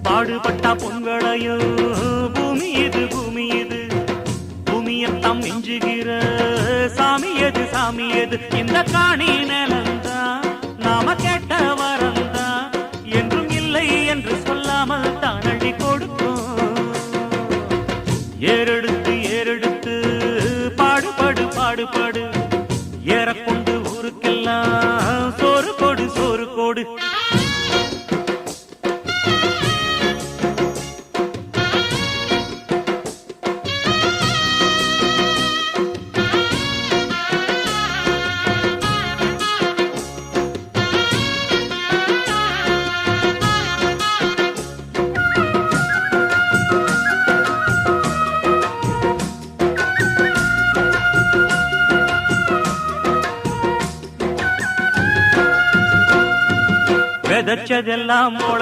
பாடுபட்டா பொங்கலையோ பூமி இது பூமி இது பூமியத்தம் மிஞ்சுகிற சாமி எது இந்த காணி நிலந்தான் நாம கேட்ட வரந்தான் என்றும் இல்லை என்று சொல்லாமல் தான் அள்ளி கொடுக்கும். ஏறெடுத்து பாடுபடு பாடுபடு ஏறக்கொண்டு ஊருக்கெல்லாம் சோறு கோடு. விதைச்சதெல்லாம் முளைச்சு